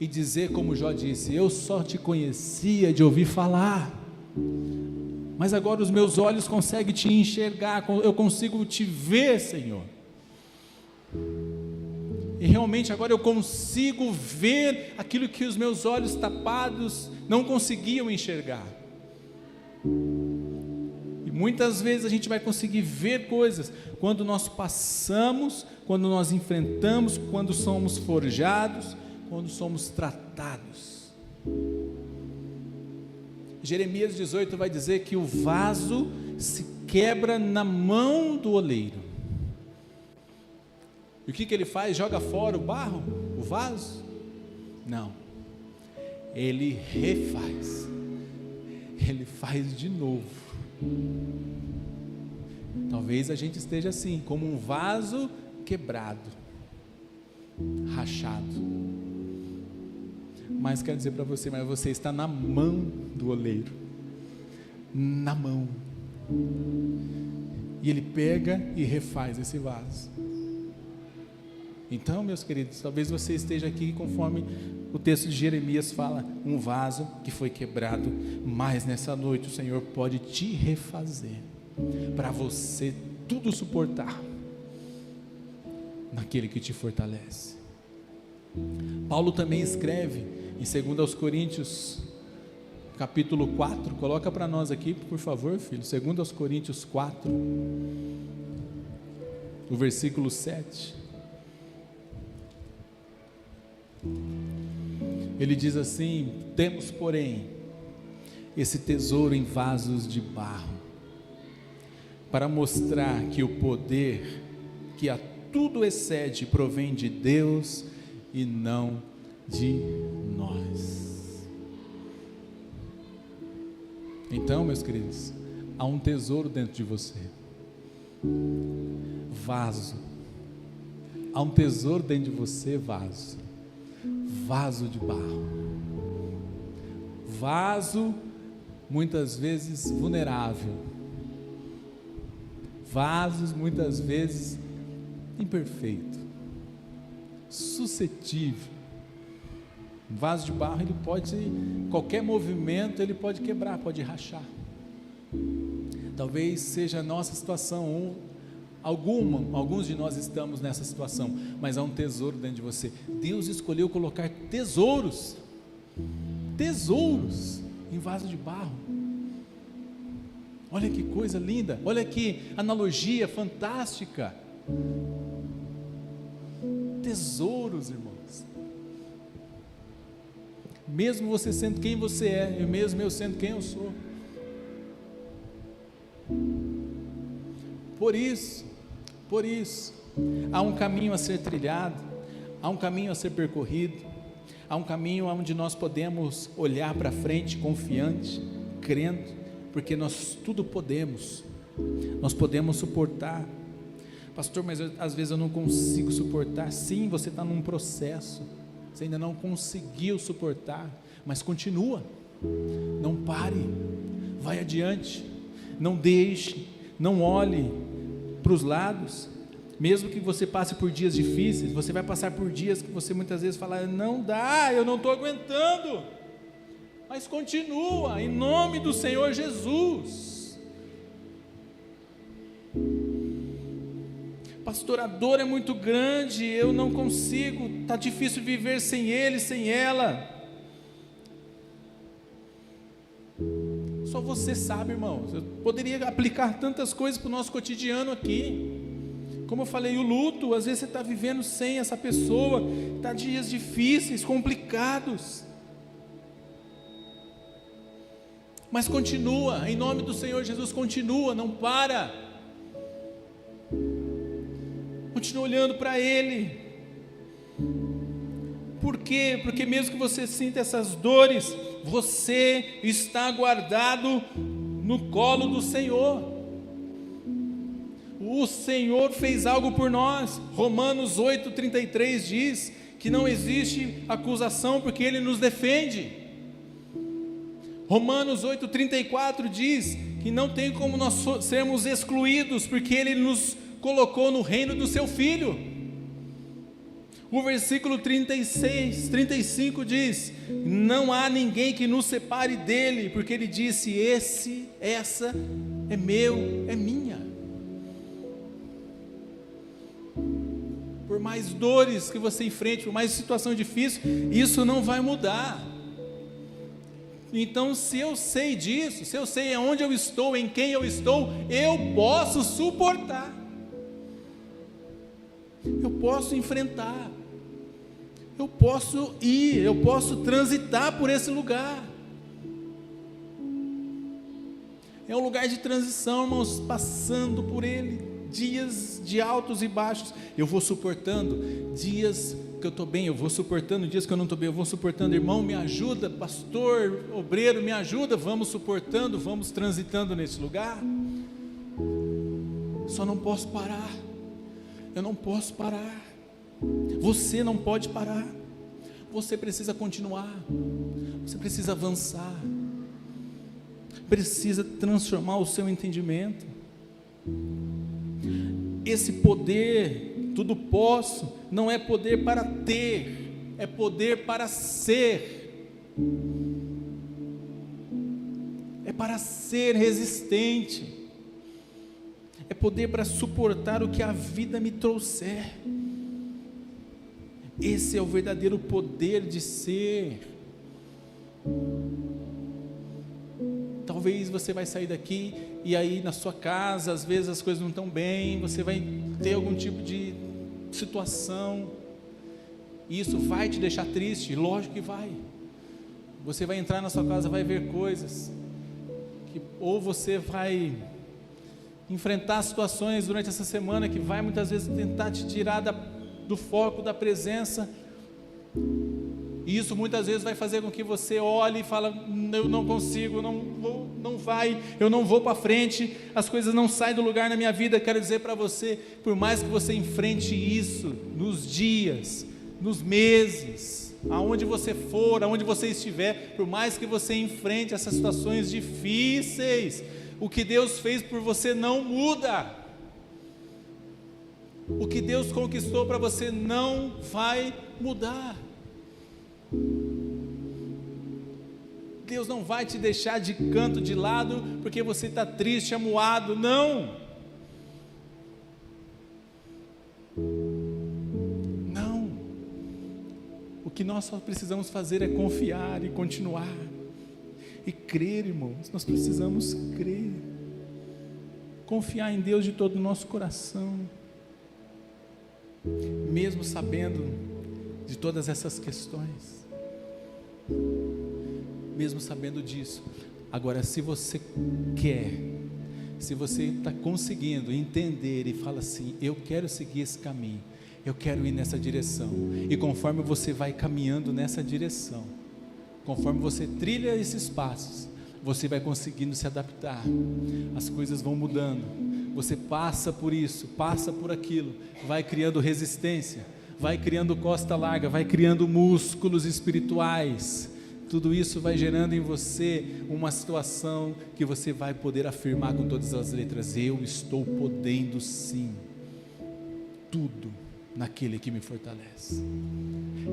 E dizer como Jó disse: eu só te conhecia de ouvir falar, mas agora os meus olhos conseguem te enxergar, eu consigo te ver, Senhor. E realmente agora eu consigo ver aquilo que os meus olhos tapados não conseguiam enxergar. E muitas vezes a gente vai conseguir ver coisas quando nós passamos, quando nós enfrentamos, quando somos forjados, quando somos tratados. Jeremias 18 vai dizer que o vaso se quebra na mão do oleiro. E o que ele faz? Joga fora o barro? O vaso? Não. Ele refaz. Ele faz de novo. Talvez a gente esteja assim, como um vaso quebrado, rachado. Mas quero dizer para você, mas você está na mão do oleiro. Na mão. E ele pega e refaz esse vaso. Então, meus queridos, talvez você esteja aqui conforme o texto de Jeremias fala, um vaso que foi quebrado, mas nessa noite o Senhor pode te refazer, para você tudo suportar, naquele que te fortalece. Paulo também escreve em 2 Coríntios, capítulo 4, coloca para nós aqui, por favor, filho, 2 Coríntios 4, o versículo 7, ele diz assim: temos, porém, esse tesouro em vasos de barro, para mostrar que o poder que a tudo excede provém de Deus e não de nós. Então, meus queridos, há um tesouro dentro de você, vaso, há um tesouro dentro de você, vaso de barro, vaso muitas vezes vulnerável, vasos muitas vezes imperfeito, suscetível. Um vaso de barro, ele pode, qualquer movimento ele pode quebrar, pode rachar. Talvez seja a nossa situação, alguns de nós estamos nessa situação, mas há um tesouro dentro de você. Deus escolheu colocar tesouros em vaso de barro. Olha que coisa linda, olha que analogia fantástica. Tesouros, irmãos. Mesmo você sendo quem você é, e mesmo eu sendo quem eu sou. Por isso, há um caminho a ser trilhado, há um caminho a ser percorrido, há um caminho onde nós podemos olhar para frente confiante, crendo, porque nós tudo podemos, nós podemos suportar. Pastor, mas às vezes eu não consigo suportar. Sim, você está num processo, você ainda não conseguiu suportar, mas continua, não pare, vai adiante, não deixe, não olhe para os lados. Mesmo que você passe por dias difíceis, você vai passar por dias que você muitas vezes fala: não dá, eu não estou aguentando, mas continua, em nome do Senhor Jesus. Pastor, a dor é muito grande, eu não consigo, está difícil viver sem ele, sem ela. Só você sabe, irmãos. Eu poderia aplicar tantas coisas para o nosso cotidiano aqui. Como eu falei, o luto, às vezes você está vivendo sem essa pessoa, está dias difíceis, complicados, mas continua, em nome do Senhor Jesus, continua, não para, continua olhando para Ele. Por quê? Porque mesmo que você sinta essas dores, você está guardado no colo do Senhor. O Senhor fez algo por nós. Romanos 8,33 diz que não existe acusação porque Ele nos defende. Romanos 8,34 diz que não tem como nós sermos excluídos porque Ele nos colocou no reino do Seu Filho. O versículo 35 diz: não há ninguém que nos separe dele, porque Ele disse: essa é meu, é minha. Por mais dores que você enfrente, por mais situação difícil, isso não vai mudar. Então, se eu sei disso, se eu sei onde eu estou, em quem eu estou, eu posso suportar, eu posso enfrentar, eu posso ir, eu posso transitar por esse lugar. É um lugar de transição, irmãos, passando por ele, dias de altos e baixos. Eu vou suportando dias que eu estou bem, eu vou suportando dias que eu não estou bem, eu vou suportando. Irmão, me ajuda, pastor, obreiro, me ajuda. Vamos suportando, vamos transitando nesse lugar. Só não posso parar, eu não posso parar. Você não pode parar, você precisa continuar, você precisa avançar, precisa transformar o seu entendimento. Esse poder, tudo posso, não é poder para ter, é poder para ser, é para ser resistente, é poder para suportar o que a vida me trouxer. Esse é o verdadeiro poder de ser. Talvez você vai sair daqui e aí na sua casa, às vezes as coisas não estão bem, você vai ter algum tipo de situação, e isso vai te deixar triste, lógico que vai. Você vai entrar na sua casa, vai ver coisas, que ou você vai enfrentar situações durante essa semana, que vai muitas vezes tentar te tirar do foco da presença, e isso muitas vezes vai fazer com que você olhe e fale: eu não consigo, não vai, eu não vou para frente, as coisas não saem do lugar na minha vida. Quero dizer para você, por mais que você enfrente isso, nos dias, nos meses, aonde você for, aonde você estiver, por mais que você enfrente essas situações difíceis, o que Deus fez por você não muda. O que Deus conquistou para você não vai mudar. Deus não vai te deixar de canto, de lado, porque você está triste, amuado, não. Não. O que nós só precisamos fazer é confiar e continuar, e crer, irmãos. Nós precisamos crer, confiar em Deus de todo o nosso coração, mesmo sabendo de todas essas questões, mesmo sabendo disso. Agora, se você quer, se você está conseguindo entender e fala assim: eu quero seguir esse caminho, eu quero ir nessa direção, e conforme você vai caminhando nessa direção, conforme você trilha esses passos, você vai conseguindo se adaptar, as coisas vão mudando, você passa por isso, passa por aquilo, vai criando resistência, vai criando costa larga, vai criando músculos espirituais. Tudo isso vai gerando em você uma situação que você vai poder afirmar com todas as letras: eu estou podendo sim, tudo naquele que me fortalece.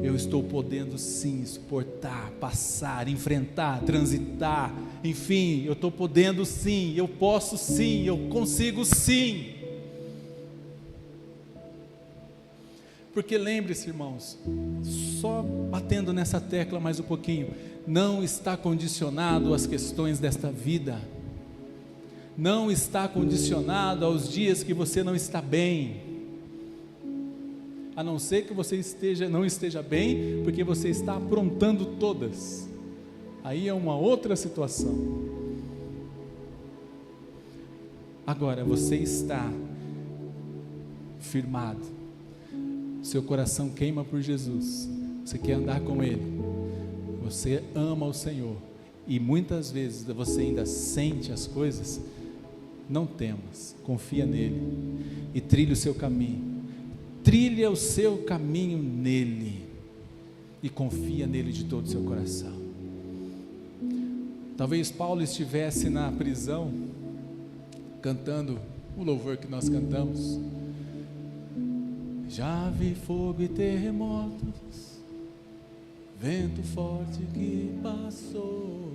Eu estou podendo sim suportar, passar, enfrentar, transitar, enfim, eu estou podendo sim, eu posso sim, eu consigo sim. Porque lembre-se, irmãos, só batendo nessa tecla mais um pouquinho, não está condicionado às questões desta vida, não está condicionado aos dias que você não está bem, a não ser que você não esteja bem, porque você está aprontando todas, aí é uma outra situação. Agora, você está firmado, seu coração queima por Jesus, você quer andar com Ele, você ama o Senhor, e muitas vezes você ainda sente as coisas, não temas, confia nele e trilha o seu caminho. Trilha o seu caminho nele e confia nele de todo o seu coração. Talvez Paulo estivesse na prisão cantando o louvor que nós cantamos. Já vi fogo e terremotos, vento forte que passou,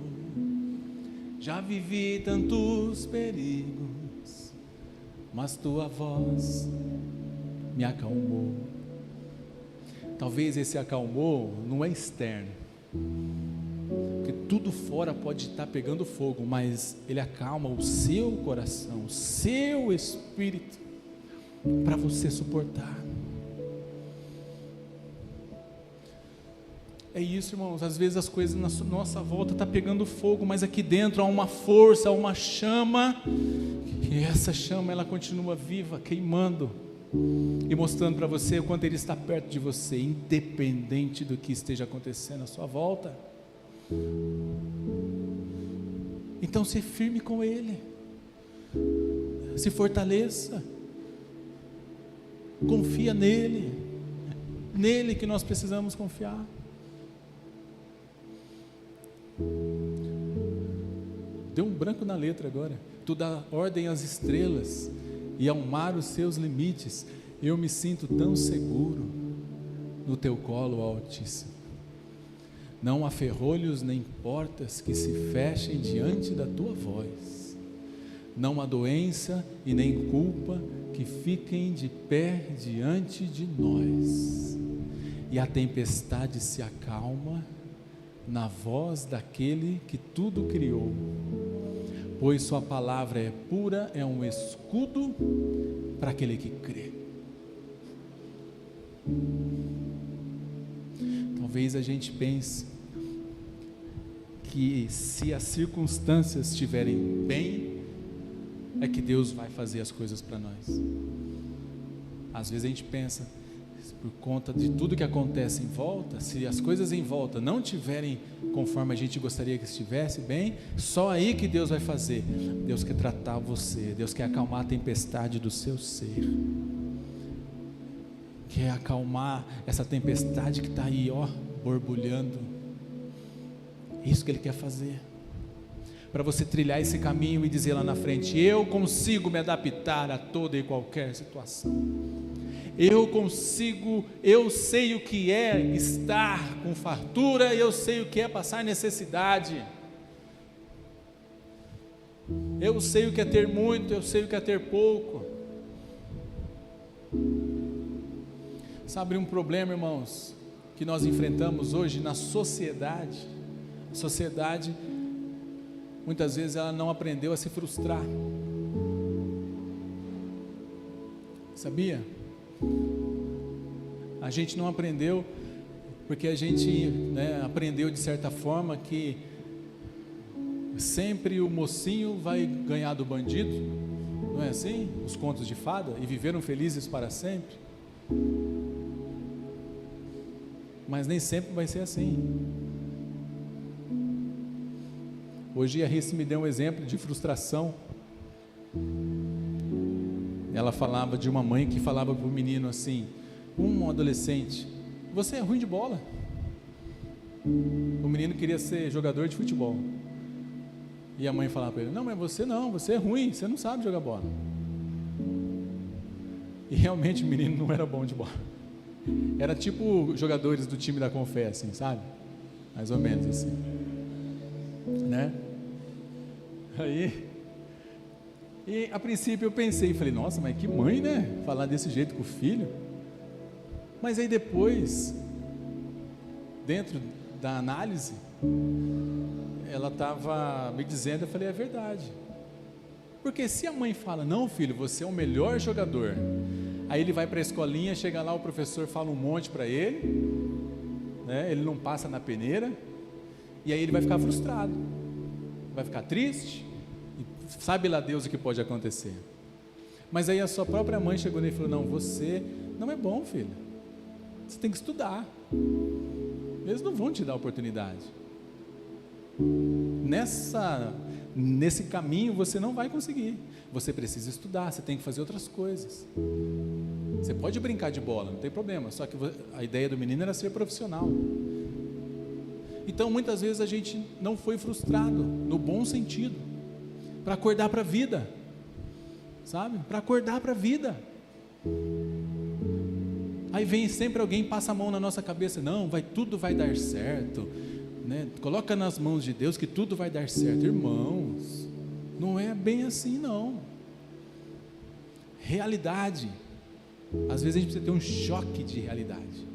já vivi tantos perigos, mas tua voz me acalmou. Talvez esse acalmou não é externo, porque tudo fora pode estar pegando fogo, mas ele acalma o seu coração, o seu espírito, para você suportar. É isso, irmãos, às vezes as coisas na nossa volta estão pegando fogo, mas aqui dentro há uma força, há uma chama, e essa chama ela continua viva, queimando, e mostrando para você o quanto Ele está perto de você, independente do que esteja acontecendo à sua volta. Então se firme com Ele, se fortaleça, confia nele, nele que nós precisamos confiar. Deu um branco na letra agora. Tu dá ordem às estrelas e ao mar os seus limites. Eu me sinto tão seguro no teu colo, Altíssimo. Não há ferrolhos nem portas que se fechem diante da tua voz. Não há doença e nem culpa que fiquem de pé diante de nós. E a tempestade se acalma na voz daquele que tudo criou, pois sua palavra é pura, é um escudo para aquele que crê. Talvez a gente pense que se as circunstâncias estiverem bem, é que Deus vai fazer as coisas para nós. Às vezes a gente pensa, por conta de tudo que acontece em volta, se as coisas em volta não estiverem conforme a gente gostaria que estivesse bem, só aí que Deus vai fazer. Deus quer tratar você, Deus quer acalmar a tempestade do seu ser, quer acalmar essa tempestade que está aí, ó, borbulhando. Isso que Ele quer fazer, para você trilhar esse caminho e dizer lá na frente: eu consigo me adaptar a toda e qualquer situação. Eu consigo, eu sei o que é estar com fartura, eu sei o que é passar necessidade, eu sei o que é ter muito, eu sei o que é ter pouco. Sabe um problema, irmãos, que nós enfrentamos hoje na sociedade? A sociedade, muitas vezes ela não aprendeu a se frustrar, sabia? A gente não aprendeu, porque a gente aprendeu de certa forma que sempre o mocinho vai ganhar do bandido, não é assim? Os contos de fada, e viveram felizes para sempre. Mas nem sempre vai ser assim. Hoje a Rice me deu um exemplo de frustração. Ela falava de uma mãe que falava para o menino assim, um adolescente: você é ruim de bola. O menino queria ser jogador de futebol, e a mãe falava para ele: não, mas você não, você é ruim, você não sabe jogar bola. E realmente o menino não era bom de bola, era tipo jogadores do time da Confé, assim, sabe? Mais ou menos assim, né? Aí, e a princípio eu pensei, falei: nossa, mas que mãe, né? Falar desse jeito com o filho. Mas aí depois, dentro da análise, ela estava me dizendo, eu falei: é verdade. Porque se a mãe fala: não, filho, você é o melhor jogador, aí ele vai para a escolinha, chega lá, o professor fala um monte para ele, né? Ele não passa na peneira, e aí ele vai ficar frustrado, vai ficar triste, e sabe lá Deus o que pode acontecer. Mas aí a sua própria mãe chegou nele e falou: não, você não é bom, filho, você tem que estudar, eles não vão te dar oportunidade. Nesse caminho você não vai conseguir. Você precisa estudar, você tem que fazer outras coisas. Você pode brincar de bola, não tem problema, só que a ideia do menino era ser profissional. Então muitas vezes a gente não foi frustrado, no bom sentido, para acordar para a vida, sabe? Para acordar para a vida. Aí vem sempre alguém, passa a mão na nossa cabeça, não, tudo vai dar certo, né? Coloca nas mãos de Deus que tudo vai dar certo. Irmãos, não é bem assim não. Realidade, às vezes a gente precisa ter um choque de realidade,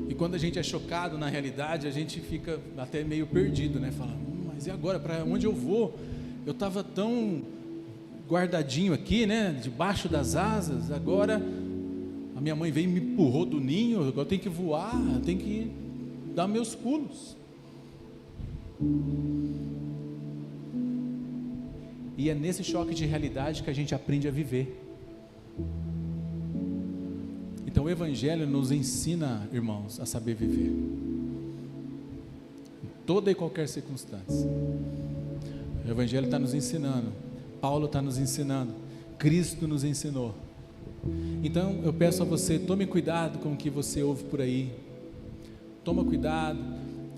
e quando a gente é chocado na realidade, a gente fica até meio perdido, né? Fala, mas e agora, para onde eu vou? Eu estava tão guardadinho aqui, né, debaixo das asas, agora a minha mãe veio e me empurrou do ninho, agora eu tenho que voar, eu tenho que dar meus pulos. E é nesse choque de realidade que a gente aprende a viver. Então o Evangelho nos ensina, irmãos, a saber viver, em toda e qualquer circunstância. O Evangelho está nos ensinando, Paulo está nos ensinando, Cristo nos ensinou. Então eu peço a você, tome cuidado com o que você ouve por aí. Toma cuidado,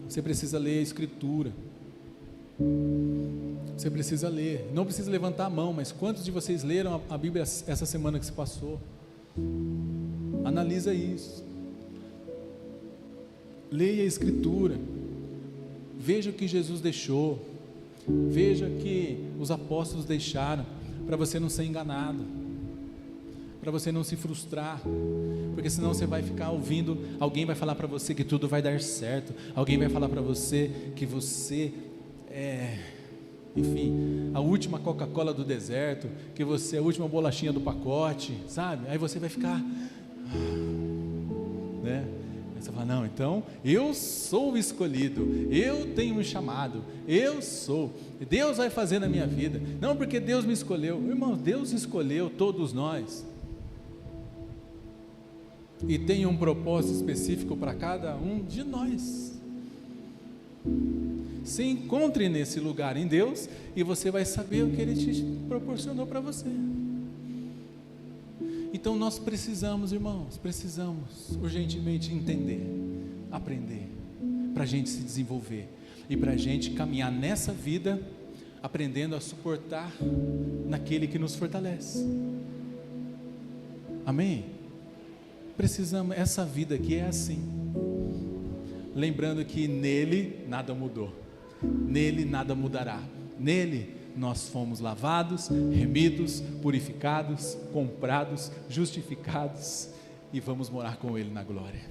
você precisa ler a Escritura. Você precisa ler, não precisa levantar a mão, mas quantos de vocês leram a Bíblia essa semana que se passou? Analisa isso. Leia a Escritura. Veja o que Jesus deixou. Veja o que os apóstolos deixaram, para você não ser enganado, para você não se frustrar, porque senão você vai ficar ouvindo, alguém vai falar para você que tudo vai dar certo, alguém vai falar para você que você enfim, a última Coca-Cola do deserto, que você é a última bolachinha do pacote, sabe? Aí você vai ficar, né? Aí você fala, não, então eu sou o escolhido, eu tenho um chamado, eu sou, Deus vai fazer na minha vida, não porque Deus me escolheu. Irmão, Deus escolheu todos nós, e tem um propósito específico para cada um de nós. Se encontre nesse lugar em Deus, e você vai saber o que Ele te proporcionou para você. Então nós precisamos, irmãos, precisamos urgentemente entender, aprender, para a gente se desenvolver, e para a gente caminhar nessa vida, aprendendo a suportar naquele que nos fortalece. Amém? Precisamos, essa vida aqui é assim, lembrando que nele nada mudou, nele nada mudará, nele nós fomos lavados, remidos, purificados, comprados, justificados, e vamos morar com Ele na glória.